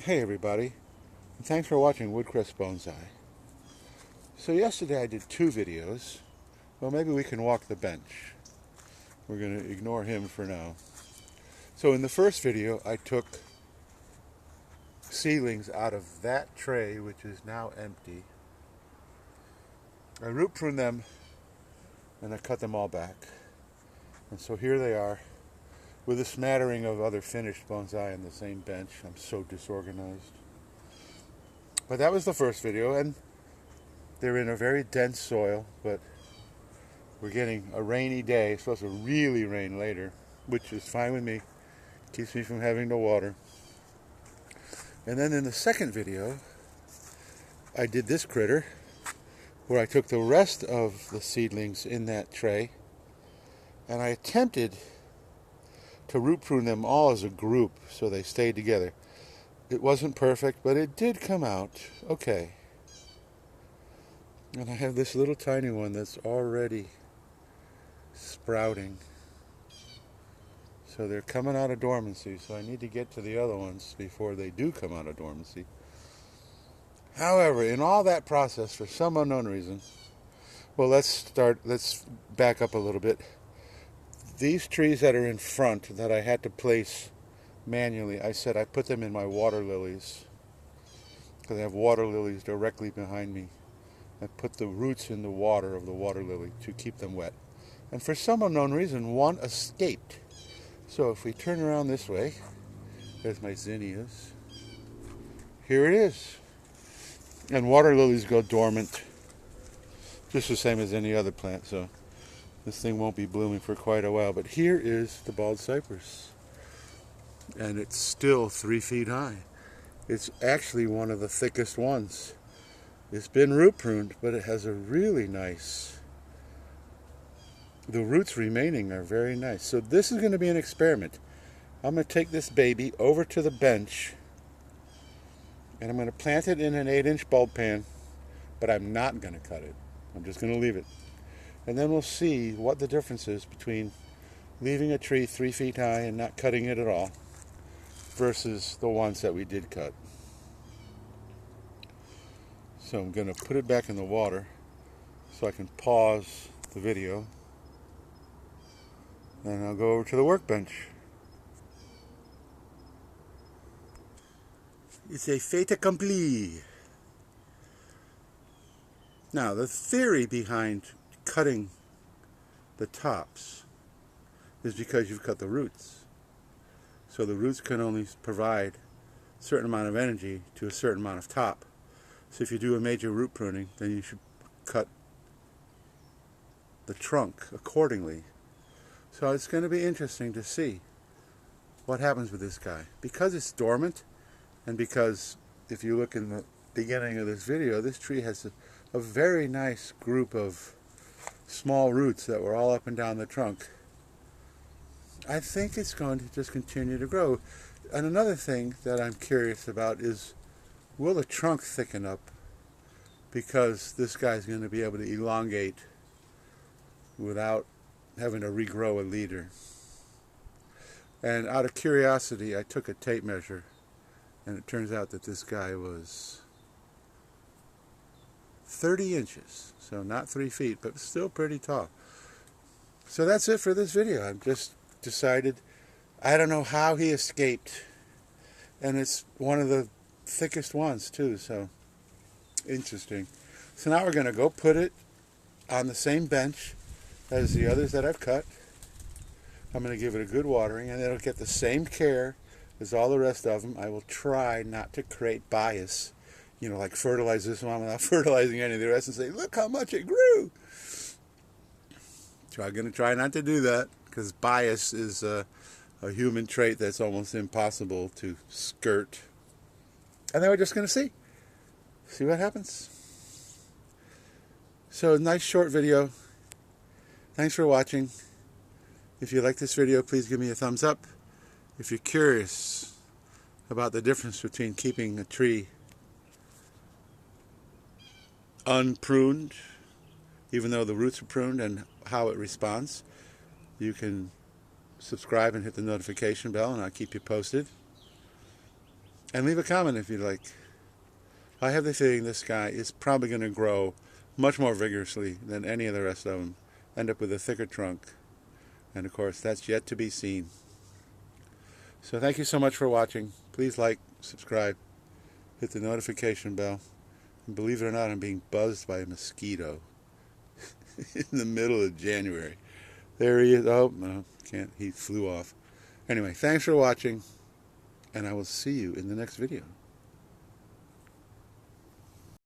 Hey everybody, and thanks for watching Woodcrest Bonsai. So yesterday I did two videos. Well, maybe we can walk the bench. We're going to ignore him for now. So in the first video I took seedlings out of that tray, which is now empty. I root pruned them and I cut them all back. And so here they are with a smattering of other finished bonsai on the same bench. I'm so disorganized. But that was the first video, and they're in a very dense soil, but we're getting a rainy day. It's supposed to really rain later, which is fine with me. Keeps me from having to water. And then in the second video, I did this critter, where I took the rest of the seedlings in that tray, and I attempted to root prune them all as a group so they stayed together. It wasn't perfect, but it did come out okay. And I have this little tiny one that's already sprouting. So they're coming out of dormancy, so I need to get to the other ones before they do come out of dormancy. However, in all that process, for some unknown reason, well, let's back up a little bit. These trees that are in front that I had to place manually, I said I put them in my water lilies, because I have water lilies directly behind me. I put the roots in the water of the water lily to keep them wet. And for some unknown reason, one escaped. So if we turn around this way, there's my zinnias. Here it is. And water lilies go dormant, just the same as any other plant, so this thing won't be blooming for quite a while. But here is the bald cypress. And it's still 3 feet high. It's actually one of the thickest ones. It's been root pruned, but it has a really nice, the roots remaining are very nice. So this is going to be an experiment. I'm going to take this baby over to the bench, and I'm going to plant it in an 8-inch bulb pan, but I'm not going to cut it. I'm just going to leave it. And then we'll see what the difference is between leaving a tree 3 feet high and not cutting it at all versus the ones that we did cut. So I'm going to put it back in the water so I can pause the video, and I'll go over to the workbench. It's a fait accompli. Now, the theory behind cutting the tops is because you've cut the roots. So the roots can only provide a certain amount of energy to a certain amount of top. So if you do a major root pruning, then you should cut the trunk accordingly. So it's going to be interesting to see what happens with this guy. Because it's dormant, and because if you look in the beginning of this video, this tree has a very nice group of small roots that were all up and down the trunk. I think it's going to just continue to grow. And another thing that I'm curious about is, will the trunk thicken up? Because this guy's going to be able to elongate without having to regrow a leader. And out of curiosity, I took a tape measure, and it turns out that this guy was 30 inches. So not 3 feet, but still pretty tall. So that's it for this video. I've just decided, I don't know how he escaped. And it's one of the thickest ones too, so interesting. So now we're going to go put it on the same bench as the others that I've cut. I'm going to give it a good watering, and it'll get the same care as all the rest of them. I will try not to create bias, like fertilize this one without fertilizing any of the rest and say, look how much it grew. So I'm going to try not to do that, because bias is a human trait that's almost impossible to skirt. And then we're just going to see what happens. So, nice short video. Thanks for watching. If you like this video, please give me a thumbs up. If you're curious about the difference between keeping a tree unpruned, even though the roots are pruned, and how it responds, you can subscribe and hit the notification bell, and I'll keep you posted. And leave a comment if you'd like. I have the feeling this guy is probably going to grow much more vigorously than any of the rest of them. End up with a thicker trunk. And of course, that's yet to be seen. So thank you so much for watching. Please like, subscribe, hit the notification bell. And believe it or not, I'm being buzzed by a mosquito in the middle of January. There he is. Oh, no, can't. He flew off. Anyway, thanks for watching, and I will see you in the next video.